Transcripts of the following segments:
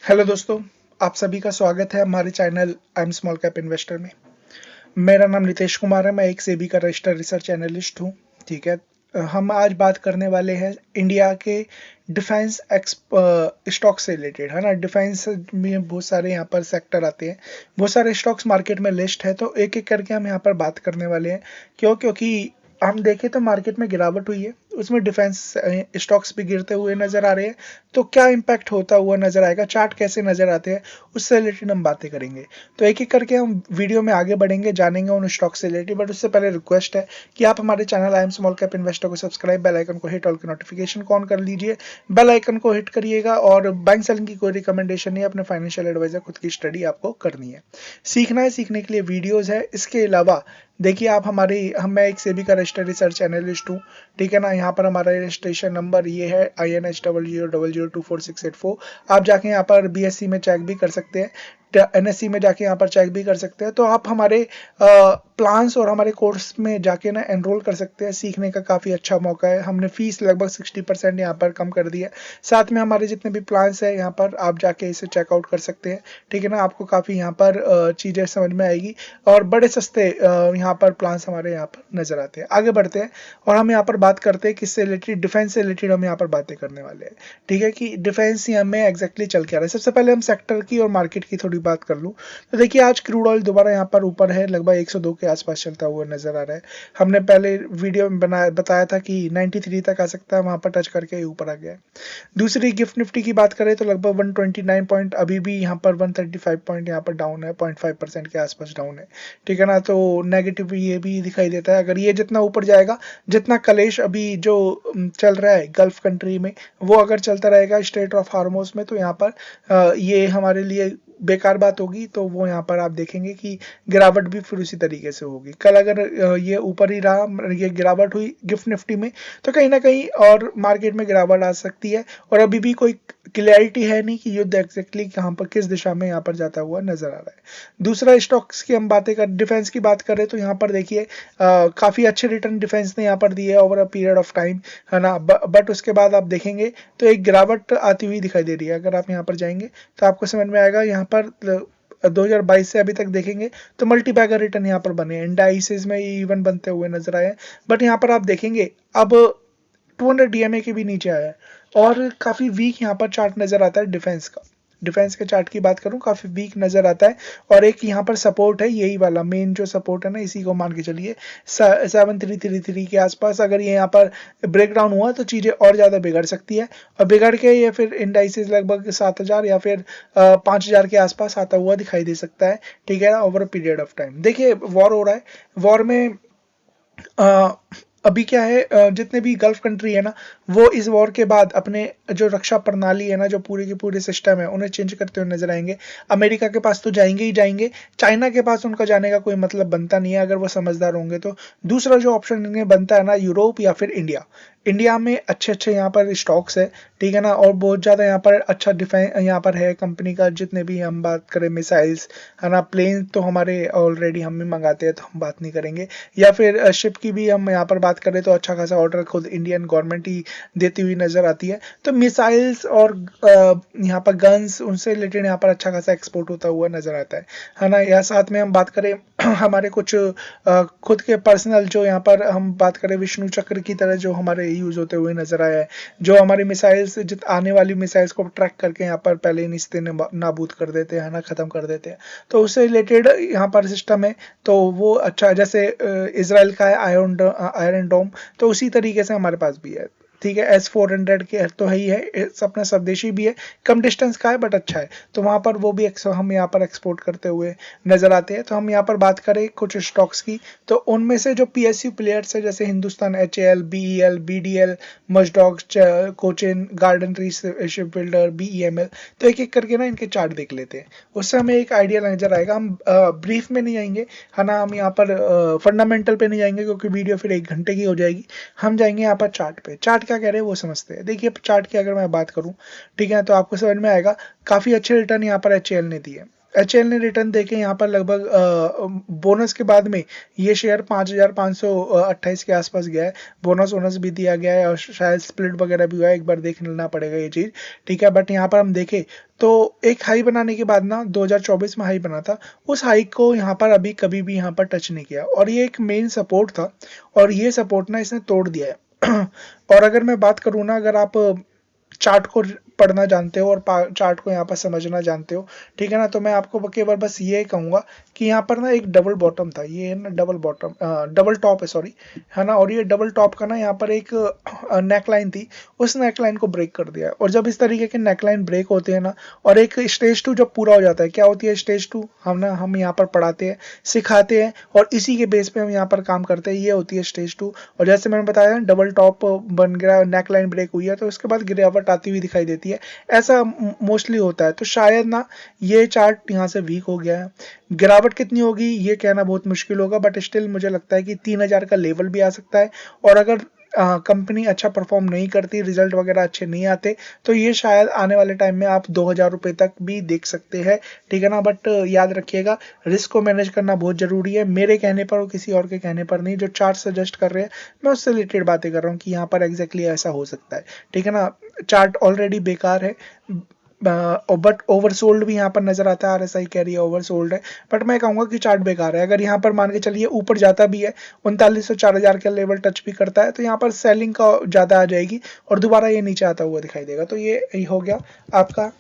Hello दोस्तों, आप सभी का स्वागत है हमारे channel I am small cap investor में। मेरा नाम नितेश कुमार है। मैं एक सेबी का रजिस्टर्ड रिसर्च एनालिस्ट हूँ। ठीक है। हम आज बात करने वाले हैं इंडिया के डिफेंस स्टॉक से रिलेटेड, है ना। डिफेंस में बहुत सारे यहाँ पर सेक्टर आते हैं, बहुत सारे स्टॉक्स मार्केट में लिस्ट है, तो एक एक करके हम यहाँ पर बात करने वाले हैं। क्योंकि हम देखें तो मार्केट में गिरावट हुई है, उसमें डिफेंस स्टॉक्स भी गिरते हुए नजर आ रहे हैं। तो क्या इम्पैक्ट होता हुआ नजर आएगा, चार्ट कैसे नजर आते हैं, उससे रिलेटेड हम बातें करेंगे। तो एक एक करके हम वीडियो में आगे बढ़ेंगे, जानेंगे उन स्टॉक से रिलेटेड। बट उससे पहले रिक्वेस्ट है कि आप हमारे channel I am small cap investor को सब्सक्राइब, बेल आइकन को हिट, ऑल की नोटिफिकेशन को ऑन कर लीजिए। बेल आइकन को हिट करिएगा। और बाइंग सेलिंग की कोई रिकमेंडेशन नहीं है, अपने फाइनेंशियल एडवाइजर खुद की स्टडी आपको करनी है। सीखना है, सीखने के लिए वीडियोज है। इसके अलावा देखिए, आप मैं एक सेबी का रजिस्टर्ड रिसर्च एनालिस्ट हूँ। ठीक है ना। यहाँ पर हमारा रजिस्ट्रेशन नंबर ये है INH00002468 आप जाके यहाँ पर BSc में चेक भी कर सकते हैं, NSC में जाके यहाँ पर चेक भी कर सकते हैं। तो आप हमारे प्लान्स और हमारे कोर्स में जाके ना एनरोल कर सकते हैं। सीखने का काफ़ी अच्छा मौका है। हमने फीस लगभग 60% यहाँ पर कम कर दिया है। साथ में हमारे जितने भी प्लान्स हैं यहाँ पर आप जाके इसे चेकआउट कर सकते हैं। ठीक है ना। आपको काफ़ी यहाँ पर चीज़ें समझ में आएगी और बड़े सस्ते यहाँ पर प्लान्स हमारे यहाँ पर नजर आते हैं। आगे बढ़ते हैं और हम यहाँ पर बात करते हैं किससे रिलेटेड, डिफेंस से रिलेटेड हम यहाँ पर बातें करने वाले हैं। ठीक है कि डिफेंस यहाँ में एग्जैक्टली चल के आ रहा है। सबसे पहले हम सेक्टर की और मार्केट की थोड़ी बात कर लूँ तो देखिए, आज क्रूड ऑयल दोबारा यहाँ पर ऊपर है, लगभग 102 के आसपास चलता हुआ नजर आ रहा है। हमने पहले वीडियो में बताया था कि 93 तक आ सकता है, वहां पर टच करके ऊपर आ गया है। दूसरी गिफ्ट निफ्टी की बात करें तो लगभग 129 पॉइंट, अभी भी यहाँ पर 135 पॉइंट यहाँ पर डाउन है, 0.5% के आसपास डाउन है। ठीक है ना। तो नेगेटिव ये भी दिखाई देता है। अगर ये जितना ऊपर जाएगा, जितना कलेश अभी जो चल रहा है गल्फ कंट्री में, वो अगर चलता रहेगा स्ट्रेट ऑफ हार्मोस में, तो यहाँ पर ये हमारे लिए बेकार बात होगी। तो वो यहाँ पर आप देखेंगे कि गिरावट भी फिर उसी तरीके से होगी। कल अगर ये ऊपर ही रहा, ये गिरावट हुई गिफ्ट निफ्टी में, तो कहीं ना कहीं और मार्केट में गिरावट आ सकती है। और अभी भी कोई क्लियरिटी है नहीं कि युद्ध एग्जैक्टली कहाँ पर, किस दिशा में यहाँ पर जाता हुआ नजर आ रहा है। दूसरा स्टॉक्स की हम बातें कर, डिफेंस की बात करें तो यहाँ पर देखिए काफी अच्छे रिटर्न डिफेंस ने यहाँ पर दिए over a period of time, है ना। बट उसके बाद आप देखेंगे तो एक गिरावट आती हुई दिखाई दे रही है। अगर आप यहाँ पर जाएंगे तो आपको समझ में आएगा। यहाँ पर 2022 से अभी तक देखेंगे तो मल्टी बैगर रिटर्न यहाँ पर बने, इंडाइसिस में इवन बनते हुए नजर आए। बट यहाँ पर आप देखेंगे अब 200 DMA के भी नीचे आया है और काफी वीक यहाँ पर चार्ट नजर आता है डिफेंस का। डिफेंस के चार्ट की बात करूं, काफी वीक नजर आता है। और एक यहाँ पर सपोर्ट है, यही वाला मेन जो सपोर्ट है ना, इसी को मान के चलिए 7333 के आसपास। अगर ये यहाँ पर ब्रेक डाउन हुआ तो चीजें और ज्यादा बिगड़ सकती है, और बिगड़ के ये फिर इंडाइसिस लगभग 7000 या फिर 5000 के आसपास आता हुआ दिखाई दे सकता है। ठीक है ना। ओवर पीरियड ऑफ टाइम देखिए, वॉर हो रहा है, वॉर में अभी क्या है, जितने भी गल्फ कंट्री है ना, वो इस वॉर के बाद अपने जो रक्षा प्रणाली है ना, जो पूरे के पूरे सिस्टम है, उन्हें चेंज करते हुए नजर आएंगे। अमेरिका के पास तो जाएंगे ही जाएंगे, चाइना के पास उनका जाने का कोई मतलब बनता नहीं है अगर वो समझदार होंगे तो। दूसरा जो ऑप्शन इन्हें बनता है ना, यूरोप या फिर इंडिया। इंडिया में अच्छे अच्छे यहाँ पर स्टॉक्स है। ठीक है ना। और बहुत ज़्यादा यहाँ पर अच्छा डिफेंस यहाँ पर है कंपनी का। जितने भी हम बात करें मिसाइल्स, है ना, प्लेन तो हमारे ऑलरेडी हम भी मंगाते हैं, तो हम बात नहीं करेंगे। या फिर शिप की भी हम यहाँ पर बात करें तो अच्छा खासा ऑर्डर खुद इंडियन गवर्नमेंट ही देती हुई नजर आती है। तो मिसाइल्स और यहाँ पर गन्स, उनसे रिलेटेड यहाँ पर अच्छा खासा एक्सपोर्ट होता हुआ नजर आता है ना। या साथ में हम बात करें हमारे कुछ खुद के पर्सनल, जो यहाँ पर हम बात करें विष्णु चक्र की तरह जो हमारे यूज होते हुए नजर आया है, जो हमारी मिसाइल्स, आने वाली मिसाइल्स को ट्रैक करके यहाँ पर पहले ही निस्ते नाबूद कर देते हैं ना, खत्म कर देते हैं। तो उससे रिलेटेड यहाँ पर सिस्टम है। तो वो अच्छा, जैसे इसराइल का है आयरन डोम, तो उसी तरीके से हमारे पास भी है। ठीक है। S-400 के तो है ही है, अपना स्वदेशी भी है, कम डिस्टेंस का है बट अच्छा है। तो वहां पर वो भी हम यहाँ पर एक्सपोर्ट करते हुए नजर आते हैं। तो हम यहाँ पर बात करें कुछ स्टॉक्स की, तो उनमें से जो PSU प्लेयर्स है, जैसे Hindustan HAL, BEL, BDL, Mazagon Dock, Cochin, garden reach ship builder, BEML, तो एक एक करके ना इनके चार्ट देख लेते हैं। उससे हमें एक आइडिया नजर आएगा। हम ब्रीफ में नहीं जाएंगे, है ना, हम यहाँ पर फंडामेंटल पे नहीं जाएंगे क्योंकि वीडियो फिर 1 घंटे की हो जाएगी। हम जाएंगे यहाँ पर चार्ट पे। चार्ट क्या कह रहे हैं वो समझते हैं। देखिए, चार्ट की अगर मैं बात करूं, ठीक है, तो आपको समझ में आएगा काफी अच्छे रिटर्न यहाँ पर HAL ने दिए। एचएल ने रिटर्न देके यहाँ पर लगभग बोनस के बाद में ये शेयर 5,528 के आसपास गया है। बोनस वोनस भी दिया गया है और शायद स्प्लिट वगैरह भी हुआ है, एक बार देख लेना पड़ेगा ये चीज, ठीक है। बट यहाँ पर हम देखें तो एक हाई बनाने के बाद ना 2024 में हाई बना था, उस हाई को यहाँ पर अभी कभी भी यहाँ पर टच नहीं किया और ये एक मेन सपोर्ट था और ये सपोर्ट ना इसने तोड़ दिया है। और अगर मैं बात करूँ ना, अगर आप चार्ट को पढ़ना जानते हो और चार्ट को यहाँ पर समझना जानते हो, ठीक है ना, तो मैं आपको केवल बस ये कहूंगा कि यहाँ पर ना एक डबल बॉटम था, ये है ना डबल बॉटम, डबल टॉप है सॉरी, है ना, और ये डबल टॉप का ना यहाँ पर एक नेकलाइन थी, उस नेकलाइन को ब्रेक कर दिया है। और जब इस तरीके के नेकलाइन ब्रेक होते हैं ना और एक स्टेज 2 जब पूरा हो जाता है, क्या होती है स्टेज 2, हम यहाँ पर पढ़ाते हैं, सिखाते हैं और इसी के बेस पे हम यहाँ पर काम करते हैं, ये होती है स्टेज 2। और जैसे मैंने बताया डबल टॉप बन गया, नेकलाइन ब्रेक हुई है, तो उसके बाद गिरावट आती हुई दिखाई देती है, ऐसा मोस्टली होता है। तो शायद ना ये चार्ट यहाँ से वीक हो गया है। गिरावट कितनी होगी ये कहना बहुत मुश्किल होगा, बट स्टिल मुझे लगता है कि 3,000 का लेवल भी आ सकता है। और अगर कंपनी अच्छा परफॉर्म नहीं करती, रिजल्ट वगैरह अच्छे नहीं आते, तो ये शायद आने वाले टाइम में आप 2,000 रुपए तक भी देख सकते हैं, ठीक है ना। बट याद रखिएगा रिस्क को मैनेज करना बहुत जरूरी है, मेरे कहने पर और किसी और के कहने पर नहीं। जो चार्ट सजेस्ट कर रहे हैं मैं उससे रिलेटेड बातें कर रहा हूँ कि यहाँ पर एग्जैक्टली ऐसा हो सकता है, ठीक है ना। चार्ट ऑलरेडी बेकार है, बट ओवरसोल्ड भी यहाँ पर नजर आता है, आरएसआई कह रही है ओवरसोल्ड है, बट मैं कहूंगा कि चार्ट बेकार है। अगर यहाँ पर मान के चलिए ऊपर जाता भी है 3900 4000 का लेवल टच भी करता है, तो यहाँ पर सेलिंग का ज्यादा आ जाएगी और दोबारा ये नीचे आता हुआ दिखाई देगा। तो ये हो गया आपका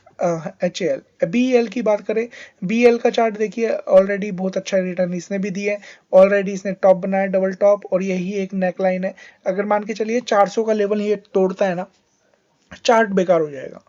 एच एल। बी एल की बात करें, बी एल का चार्ट देखिए ऑलरेडी बहुत अच्छा रिटर्न इसने भी दिया है, ऑलरेडी इसने टॉप बनाया डबल टॉप और यही एक नेकलाइन है। अगर मान के चलिए 400 का लेवल ये तोड़ता है ना, चार्ट बेकार हो जाएगा,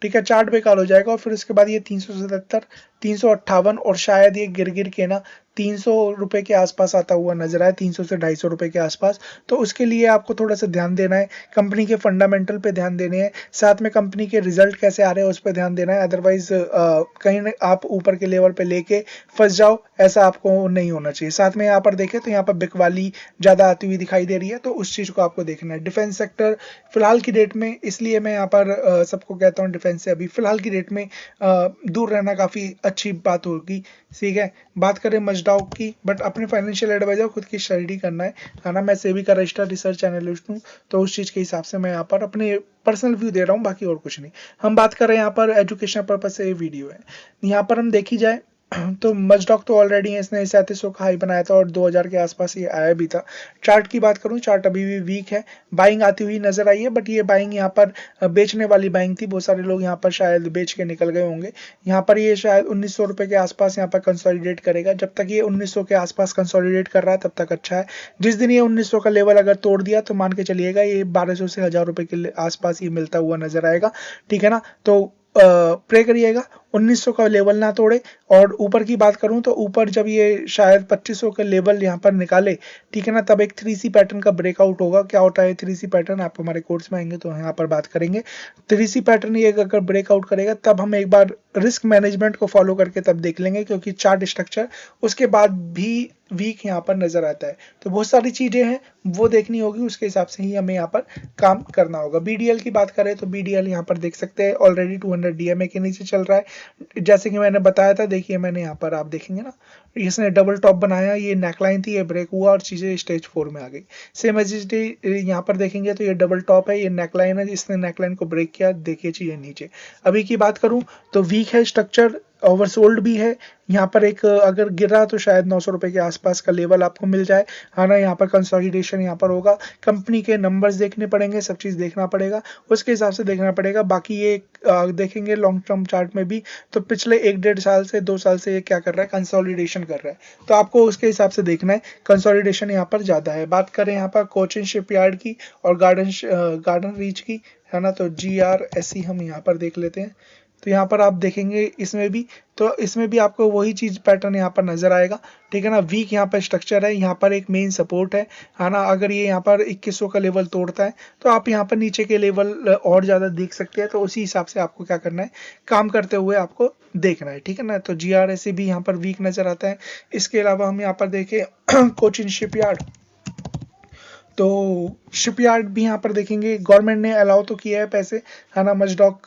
ठीक है, चार्ट बेकार हो जाएगा। और फिर उसके बाद ये 377 358 और शायद ये गिर गिर के ना 300 रुपए के आसपास आता हुआ नजर आए, 300 से 250 रुपए के आसपास। तो उसके लिए आपको थोड़ा सा ध्यान देना है, कंपनी के फंडामेंटल पे ध्यान देने हैं, साथ में कंपनी के रिजल्ट कैसे आ रहे हैं उस पर ध्यान देना है। अदरवाइज कहीं ना आप ऊपर के लेवल पे लेके फंस जाओ, ऐसा आपको नहीं होना चाहिए। साथ में यहाँ पर देखें तो यहाँ पर बिकवाली ज्यादा आती हुई दिखाई दे रही है, तो उस चीज को आपको देखना है। डिफेंस सेक्टर फिलहाल की डेट में, इसलिए मैं यहाँ पर सबको कहता हूँ डिफेंस से अभी फिलहाल की डेट में दूर रहना काफी अच्छी बात होगी, ठीक है। बात करें मजडाउ की, बट अपने फाइनेंशियल एडवाइजर खुद की स्टडी करना है ना। मैं सेबी का रजिस्टर्ड रिसर्च एनालिस्ट हूँ, तो उस चीज के हिसाब से मैं यहाँ पर अपने पर्सनल व्यू दे रहा हूँ, बाकी और कुछ नहीं। हम बात करें यहाँ पर एजुकेशन पर्पज से ये वीडियो है, यहाँ पर हम देखी जाए तो मजडॉक तो ऑलरेडी है, इसने 3700 का हाई बनाया था और 2000 के आसपास ये आया भी था। चार्ट की बात करूं, चार्ट अभी भी वीक है, बाइंग आती हुई नजर आई है, बट ये बाइंग यहाँ पर बेचने वाली बाइंग थी, बहुत सारे लोग यहाँ पर शायद बेच के निकल गए होंगे। यहाँ पर ये शायद 1900 रुपए के आसपास यहाँ पर कंसोलिडेट करेगा, जब तक ये 1900 के आसपास कंसोलिडेट कर रहा है तब तक अच्छा है। जिस दिन ये 1900 का लेवल अगर तोड़ दिया तो मान के चलिएगा ये 1200 से 1000 रुपए के आसपास ये मिलता हुआ नजर आएगा, ठीक है ना। तो प्रे करिएगा 1900 का लेवल ना तोड़े। और ऊपर की बात करूं तो ऊपर जब ये शायद 2500 का लेवल यहाँ पर निकाले, ठीक है ना, तब एक 3C पैटर्न का ब्रेकआउट होगा। क्या होता है 3C पैटर्न, आप हमारे कोर्स में आएंगे तो यहाँ पर बात करेंगे। 3C पैटर्न ये अगर ब्रेकआउट करेगा तब हम एक बार रिस्क मैनेजमेंट को फॉलो करके तब देख लेंगे, क्योंकि चार्ट स्ट्रक्चर उसके बाद भी वीक यहाँ पर नजर आता है। तो बहुत सारी चीजें हैं वो देखनी होगी, उसके हिसाब से ही हमें यहाँ पर काम करना होगा। बीडीएल की बात करें तो बीडीएल यहाँ पर देख सकते हैं ऑलरेडी 200 डीएमए के नीचे चल रहा है, जैसे कि मैंने बताया था। देखिए मैंने यहाँ पर आप देखेंगे ना, इसने डबल टॉप बनाया, ये नेकलाइन थी, ये ब्रेक हुआ और चीजें स्टेज 4 में आ गई। सेम एज यहाँ पर देखेंगे तो ये डबल टॉप है, ये नेकलाइन है, इसने नेकलाइन को ब्रेक किया, देखिए चीजें नीचे। अभी की बात करूं तो वीक है स्ट्रक्चर, ओवरसोल्ड भी है। यहाँ पर एक अगर गिरा तो शायद 900 रुपए के आसपास का लेवल आपको मिल जाए, है ना। यहाँ पर कंसोलिडेशन यहाँ पर होगा, कंपनी के नंबर्स देखने पड़ेंगे, सब चीज देखना पड़ेगा, उसके हिसाब से देखना पड़ेगा। बाकी ये देखेंगे लॉन्ग टर्म चार्ट में भी तो पिछले 1-1.5 साल से 2 साल से ये क्या कर रहा है, कंसोलिडेशन कर रहा है, तो आपको उसके हिसाब से देखना है। कंसोलिडेशन यहाँ पर ज्यादा है। बात करें यहाँ पर कोचिन शिपयार्ड की और गार्डन रीच की, है ना, तो GRSE हम यहाँ पर देख लेते हैं। तो यहाँ पर आप देखेंगे इसमें भी आपको वही चीज पैटर्न यहाँ पर नजर आएगा, ठीक है ना। वीक यहाँ पर स्ट्रक्चर है, यहाँ पर एक मेन सपोर्ट है ना। अगर ये यहाँ पर 2100 का लेवल तोड़ता है तो आप यहाँ पर नीचे के लेवल और ज्यादा देख सकते हैं, तो उसी हिसाब से आपको क्या करना है, काम करते हुए आपको देखना है, ठीक है ना। तो GRSE भी यहाँ पर वीक नजर आता है। इसके अलावा हम यहाँ पर देखें कोचिन शिपयार्ड, तो शिपयार्ड भी यहाँ पर देखेंगे, गवर्नमेंट ने अलाउ तो किया है पैसे, है ना, मजडॉक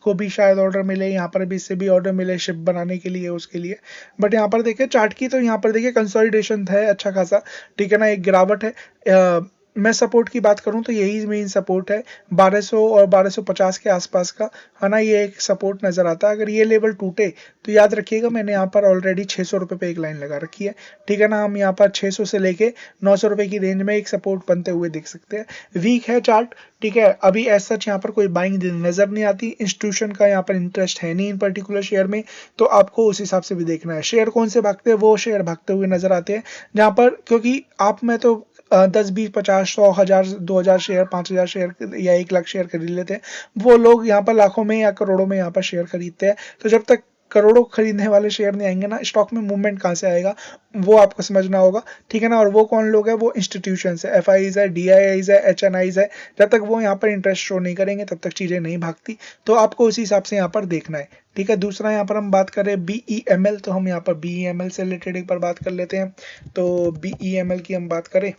को भी शायद ऑर्डर मिले, यहाँ पर भी इससे भी ऑर्डर मिले शिप बनाने के लिए, उसके लिए। बट यहाँ पर देखिए चार्ट की, तो यहाँ पर देखिए कंसोलिडेशन है अच्छा खासा, ठीक है ना, एक गिरावट है। मैं सपोर्ट की बात करूं तो यही मेन सपोर्ट है, 1200 और 1250 के आसपास का, है ना, ये एक सपोर्ट नजर आता है। अगर ये लेवल टूटे तो याद रखिएगा मैंने यहाँ पर ऑलरेडी 600 रुपये पे एक लाइन लगा रखी है, ठीक है ना, हम यहाँ पर 600 से लेके 900 रुपये की रेंज में एक सपोर्ट बनते हुए देख सकते हैं। वीक है चार्ट, ठीक है, अभी एज सच यहाँ पर कोई बाइंग नजर नहीं आती, इंस्टीट्यूशन का यहाँ पर इंटरेस्ट है नहीं इन पर्टिकुलर शेयर में, तो आपको उस हिसाब से भी देखना है। शेयर कौन से भागते हैं, वो शेयर भागते हुए नजर आते हैं जहां पर, क्योंकि आप में तो 10 20 50 100 1000 2000 शेयर 5000 शेयर या 1 लाख शेयर खरीद लेते हैं, वो लोग यहाँ पर लाखों में या करोड़ों में यहाँ पर शेयर खरीदते हैं। तो जब तक करोड़ों खरीदने वाले शेयर नहीं आएंगे ना, स्टॉक में मूवमेंट कहाँ से आएगा, वो आपको समझना होगा, ठीक है ना। और वो कौन लोग है, वो इंस्टीट्यूशन है, FIs है, DIIs है, HNIs है, जब तक वो यहाँ पर इंटरेस्ट शो नहीं करेंगे तब तक चीजें नहीं भागती, तो आपको उसी हिसाब से यहाँ पर देखना है, ठीक है। दूसरा यहाँ पर हम बात करें BEML, तो हम यहाँ पर BEML से रिलेटेड एक बार बात कर लेते हैं। तो BEML की हम बात करें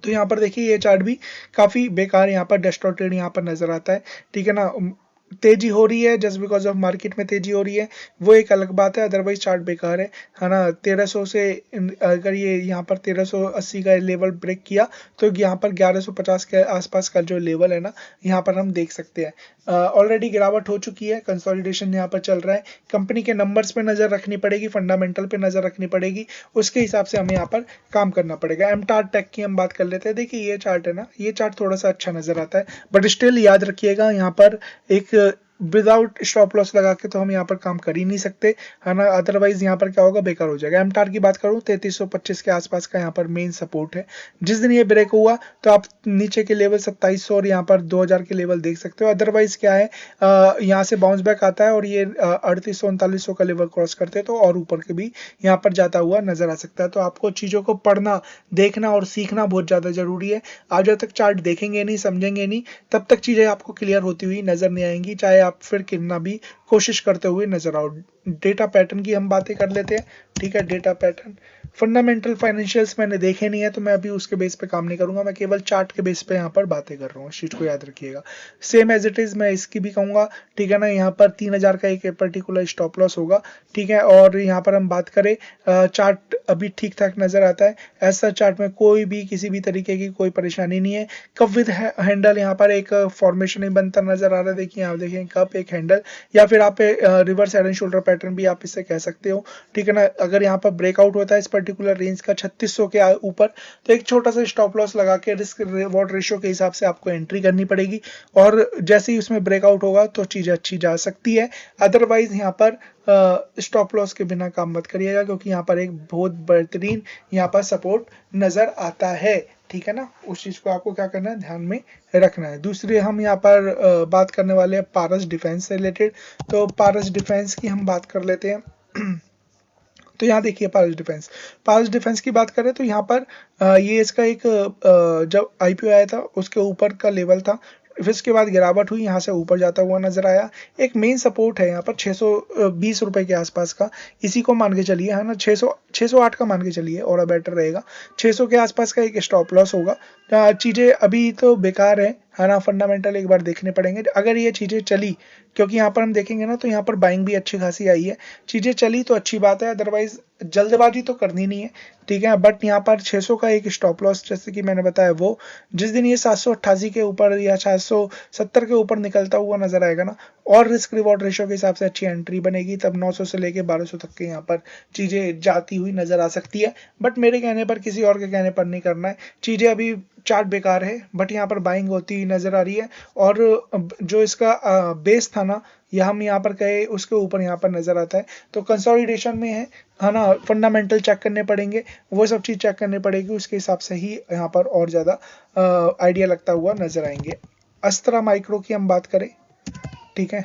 तो यहाँ पर देखिए ये चार्ट भी काफी बेकार यहाँ पर डिस्टॉर्टेड यहाँ पर नजर आता है, ठीक है ना। तेजी हो रही है जस्ट बिकॉज ऑफ मार्केट में तेजी हो रही है, वो एक अलग बात है, अदरवाइज चार्ट बेकार है ना। 1300 से अगर ये यहाँ पर 1380 का लेवल ब्रेक किया तो यहाँ पर 1150 के आसपास का जो लेवल है ना, यहाँ पर हम देख सकते हैं। ऑलरेडी गिरावट हो चुकी है, कंसोलिडेशन यहाँ पर चल रहा है, कंपनी के नंबर्स पे नजर रखनी पड़ेगी, फंडामेंटल पे नजर रखनी पड़ेगी, उसके हिसाब से हमें यहाँ पर काम करना पड़ेगा। एमटार टेक की हम बात कर लेते हैं। देखिए ये चार्ट है ना, ये चार्ट थोड़ा सा अच्छा नजर आता है, बट स्टिल याद रखिएगा यहाँ पर एक विदाउट स्टॉप लॉस लगा के तो हम यहाँ पर काम कर ही नहीं सकते, है ना, अदरवाइज यहाँ पर क्या होगा, बेकार हो जाएगा। एमटार की बात करूँ 3325 के आसपास का यहाँ पर मेन सपोर्ट है, जिस दिन ये ब्रेक हुआ तो आप नीचे के लेवल 2700 और यहाँ पर 2000 के लेवल देख सकते हो। अदरवाइज क्या है, यहाँ से बाउंस बैक आता है और ये 3800 3900 का लेवल क्रॉस करते हैं तो और ऊपर के भी यहाँ पर जाता हुआ नजर आ सकता है। तो आपको चीजों को पढ़ना, देखना और सीखना बहुत ज्यादा जरूरी है। आप जब तक चार्ट देखेंगे नहीं, समझेंगे नहीं, तब तक चीजें आपको क्लियर होती हुई नजर नहीं आएंगी, चाहे आप फिर कितना भी कोशिश करते हुए नजर आओ। डेटा पैटर्न की हम बातें कर लेते हैं, ठीक है। डेटा पैटर्न, फंडामेंटल फाइनेंशियल्स मैंने देखे नहीं है तो मैं अभी उसके बेस पे काम नहीं करूंगा, मैं केवल चार्ट के बेस पे यहाँ पर बातें कर रहा हूँ, इस चीज को याद रखिएगा। सेम एज इट इज मैं इसकी भी कहूंगा, ठीक है ना। यहाँ पर 3000 का एक पर्टिकुलर स्टॉप लॉस होगा, ठीक है। और यहाँ पर हम बात करें, चार्ट अभी ठीक ठाक नजर आता है, ऐसा चार्ट में कोई भी किसी भी तरीके की कोई परेशानी नहीं है। कप विद हैंडल यहाँ पर एक फॉर्मेशन ही बनता नजर आ रहा है, देखिए आप देखें कप एक हैंडल, या फिर आप reverse head and shoulder pattern भी आप इससे कह सकते हो, ठीक है ना। अगर यहाँ पर ब्रेकआउट होता है इस पर्टिकुलर रेंज का 3600 के ऊपर, तो एक छोटा सा स्टॉप लॉस लगा के रिस्क रिवॉर्ड रेशियो के हिसाब से आपको एंट्री करनी पड़ेगी, और जैसे ही उसमें ब्रेकआउट होगा तो चीजें अच्छी जा सकती है। अदरवाइज यहाँ पर स्टॉप लॉस के बिना काम मत करिएगा, क्योंकि यहाँ पर एक बहुत बेहतरीन यहाँ पर सपोर्ट नजर आता है, ठीक है ना। उस चीज को आपको क्या करना है, ध्यान में रखना है। दूसरे हम यहाँ पर बात करने वाले हैं पारस डिफेंस से रिलेटेड, तो पारस डिफेंस की हम बात कर लेते हैं। तो यहाँ देखिए पारस डिफेंस की बात करें तो यहाँ पर ये इसका एक जब IPO आया था उसके ऊपर का लेवल था, फिर इसके बाद गिरावट हुई, यहाँ से ऊपर जाता हुआ नजर आया। एक मेन सपोर्ट है यहाँ पर 620 रुपए के आसपास का, इसी को मान के चलिए, है ना, 608 का मान के चलिए और बेटर रहेगा। 600 के आसपास का एक स्टॉप लॉस होगा। चीजें अभी तो बेकार है ना, फंडामेंटल एक बार देखने पड़ेंगे। अगर ये चीजें चली, क्योंकि यहाँ पर हम देखेंगे ना तो यहाँ पर बाइंग भी अच्छी खासी आई है, चीजें चली तो अच्छी बात है, अदरवाइज जल्दबाजी तो करनी नहीं है, ठीक है। बट यहाँ पर 600 का एक स्टॉप लॉस जैसे कि मैंने बताया, वो जिस दिन ये 788 के ऊपर या 770 के ऊपर निकलता हुआ नजर आएगा ना, और रिस्क रिवॉर्ड रेशियो के हिसाब से अच्छी एंट्री बनेगी, तब 900 से लेके 1200 तक के यहाँ पर चीजें जाती हुई नजर आ सकती है। बट मेरे कहने पर, किसी और के कहने पर नहीं करना है, चीजें अभी चार्ट बेकार है, बट यहाँ पर बाइंग होती हुई नजर आ रही है, और जो इसका बेस था ना, यह हम यहाँ पर कहे उसके ऊपर यहाँ पर नजर आता है, तो कंसोलिडेशन में है ना। फंडामेंटल चेक करने पड़ेंगे, वो सब चीज चेक करनी पड़ेगी, उसके हिसाब से ही यहाँ पर और ज्यादा आइडिया लगता हुआ नजर आएंगे। अस्त्रा माइक्रो की हम बात करें, ठीक है,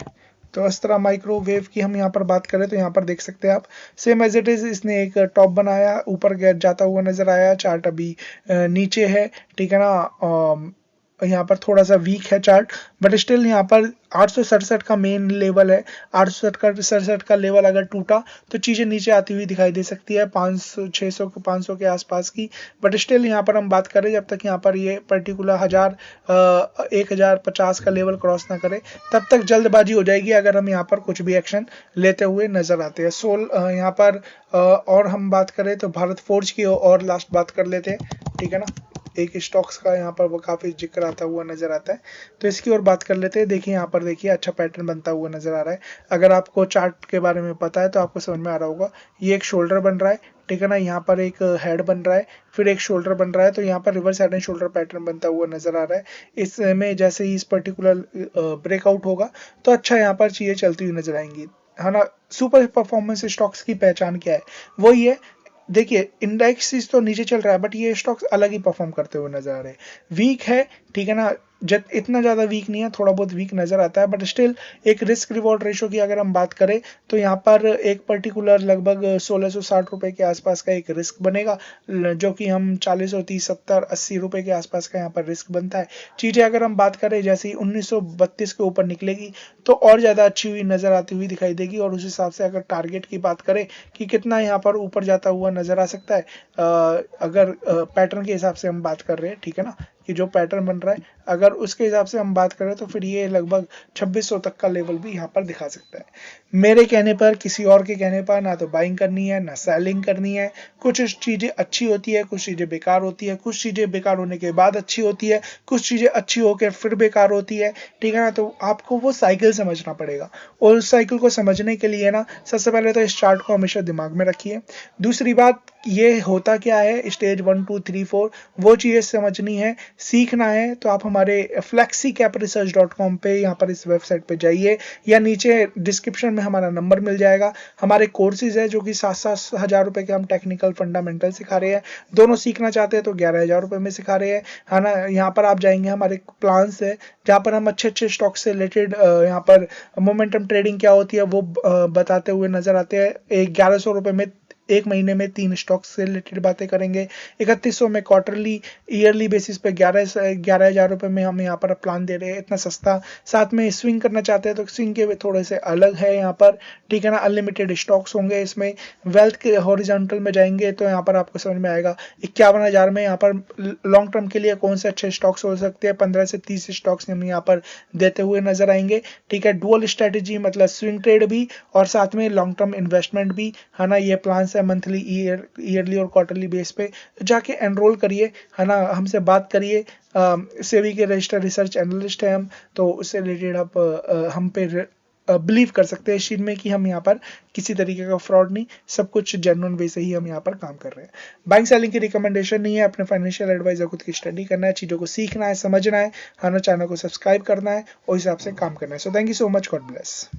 तो अस्त्रा माइक्रोवेव की हम यहाँ पर बात करें तो यहाँ पर देख सकते हैं आप, सेम एज इट इज इसने एक टॉप बनाया, ऊपर जाता हुआ नजर आया, चार्ट अभी नीचे है, ठीक है ना। यहाँ पर थोड़ा सा वीक है चार्ट, बट स्टिल यहाँ पर 867 का मेन लेवल है। 867 का लेवल अगर टूटा तो चीजें नीचे आती हुई दिखाई दे सकती है 500 600 के 500 के आसपास की। बट स्टिल यहाँ पर हम बात करें, जब तक यहाँ पर ये पर्टिकुलर 1050 का लेवल क्रॉस ना करे तब तक जल्दबाजी हो जाएगी अगर हम यहाँ पर कुछ भी एक्शन लेते हुए नजर आते हैं। यहाँ पर और हम बात करें तो भारत फोर्ज की और लास्ट बात कर लेते हैं, ठीक है ना। एक स्टॉक्स का यहाँ पर वो काफी जिक्र आता हुआ नजर आता है, तो इसकी और बात कर लेते हैं। देखिए यहाँ पर देखिए अच्छा पैटर्न बनता हुआ नजर आ रहा है। अगर आपको चार्ट के बारे में पता है तो आपको समझ में आ रहा होगा। ये एक शोल्डर बन रहा है, ठीक है ना, यहाँ पर एक हेड बन रहा है, फिर एक शोल्डर बन रहा है, तो यहाँ पर reverse head and shoulder pattern बनता हुआ नजर आ रहा है। इसमें जैसे ही इस पर्टिकुलर ब्रेकआउट होगा तो अच्छा यहाँ पर चीजें चलती हुई नजर आएंगी, है ना। सुपर परफॉर्मेंस स्टॉक्स की पहचान क्या है, वही है। देखिए इंडेक्स तो नीचे चल रहा है बट ये स्टॉक्स अलग ही परफॉर्म करते हुए नजर आ रहे हैं। वीक है, ठीक है ना, इतना ज्यादा वीक नहीं है, थोड़ा बहुत वीक नजर आता है, बट स्टिल एक रिस्क रिवॉर्ड रेशो की अगर हम बात करें तो यहाँ पर एक पर्टिकुलर लगभग 1660 रुपए के आसपास का एक रिस्क बनेगा, जो कि हम 40 और 30 70 80 रुपए के आसपास का यहाँ पर रिस्क बनता है। चीजें अगर हम बात करें जैसे 1932 के ऊपर निकलेगी तो और ज्यादा अच्छी हुई नजर आती हुई दिखाई देगी। और उस हिसाब से अगर टारगेट की बात करें कि कितना यहाँ पर ऊपर जाता हुआ नजर आ सकता है, अगर पैटर्न के हिसाब से हम बात कर रहे हैं, ठीक है ना, कि जो पैटर्न बन रहा है अगर उसके हिसाब से हम बात करें तो फिर ये लगभग 2600 तक का लेवल भी यहाँ पर दिखा सकता है। मेरे कहने पर, किसी और के कहने पर ना तो बाइंग करनी है ना सेलिंग करनी है। कुछ चीजें अच्छी होती है, कुछ चीजें बेकार होती है, कुछ चीजें बेकार होने के बाद अच्छी होती है, कुछ चीजें अच्छी होकर फिर बेकार होती है, ठीक है ना। तो आपको वो साइकिल समझना पड़ेगा, और उस साइकिल को समझने के लिए ना सबसे पहले तो इस चार्ट को हमेशा दिमाग में रखिए। दूसरी बात, ये होता क्या है, स्टेज 1 2 3 4 वो चीजें समझनी है, सीखना है तो आप हमारे flexicapresearch.com पे यहाँ पर इस वेबसाइट पे जाइए, या नीचे डिस्क्रिप्शन में हमारा नंबर मिल जाएगा। हमारे कोर्सेज है जो कि 7-7 हजार रुपए के हम टेक्निकल फंडामेंटल सिखा रहे हैं। दोनों सीखना चाहते हैं तो 11,000 रुपए में सिखा रहे हैं, है ना। यहाँ पर आप जाएंगे, हमारे प्लान्स है जहाँ पर हम अच्छे अच्छे स्टॉक से रिलेटेड यहाँ पर मोमेंटम ट्रेडिंग क्या होती है वो बताते हुए नजर आते हैं। 1100 रुपए में एक महीने में 3 स्टॉक से रिलेटेड बातें करेंगे। 3100 में क्वार्टरली ईयरली बेसिस पे 11,000 रुपए में हम यहाँ पर प्लान दे रहे हैं, इतना सस्ता। साथ में स्विंग करना चाहते हैं तो स्विंग के थोड़े से अलग है यहाँ पर, ठीक है ना। अनलिमिटेड स्टॉक्स होंगे इसमें। वेल्थ के हॉरिजॉन्टल में जाएंगे तो यहाँ पर आपको समझ में आएगा 51,000 में यहाँ पर लॉन्ग टर्म के लिए कौन से अच्छे स्टॉक्स हो सकते हैं। 15 से 30 स्टॉक्स हम यहाँ पर देते हुए नजर आएंगे, ठीक है। डुअल स्ट्रेटेजी मतलब स्विंग ट्रेड भी और साथ में लॉन्ग टर्म इन्वेस्टमेंट भी, है ना। ये प्लान है मंथली, ईयरली और क्वार्टरली बेस पे जाके एनरोल करिए, है ना। हमसे बात करिए, सेबी के रजिस्टर्ड रिसर्च एनालिस्ट है हम, तो उससे रिलेटेड आप हम पे बिलीव कर सकते हैं इस चीज में कि हम यहाँ पर किसी तरीके का फ्रॉड नहीं, सब कुछ जेन्युइन वे से ही हम यहाँ पर काम कर रहे हैं। बाइंग सेलिंग की रिकमेंडेशन नहीं है, अपने फाइनेंशियल एडवाइजर खुद की स्टडी करना है, चीजों को सीखना है, समझना है, हमारे चैनल को सब्सक्राइब करना है और इस हिसाब से काम करना है। So thank you so much, God bless.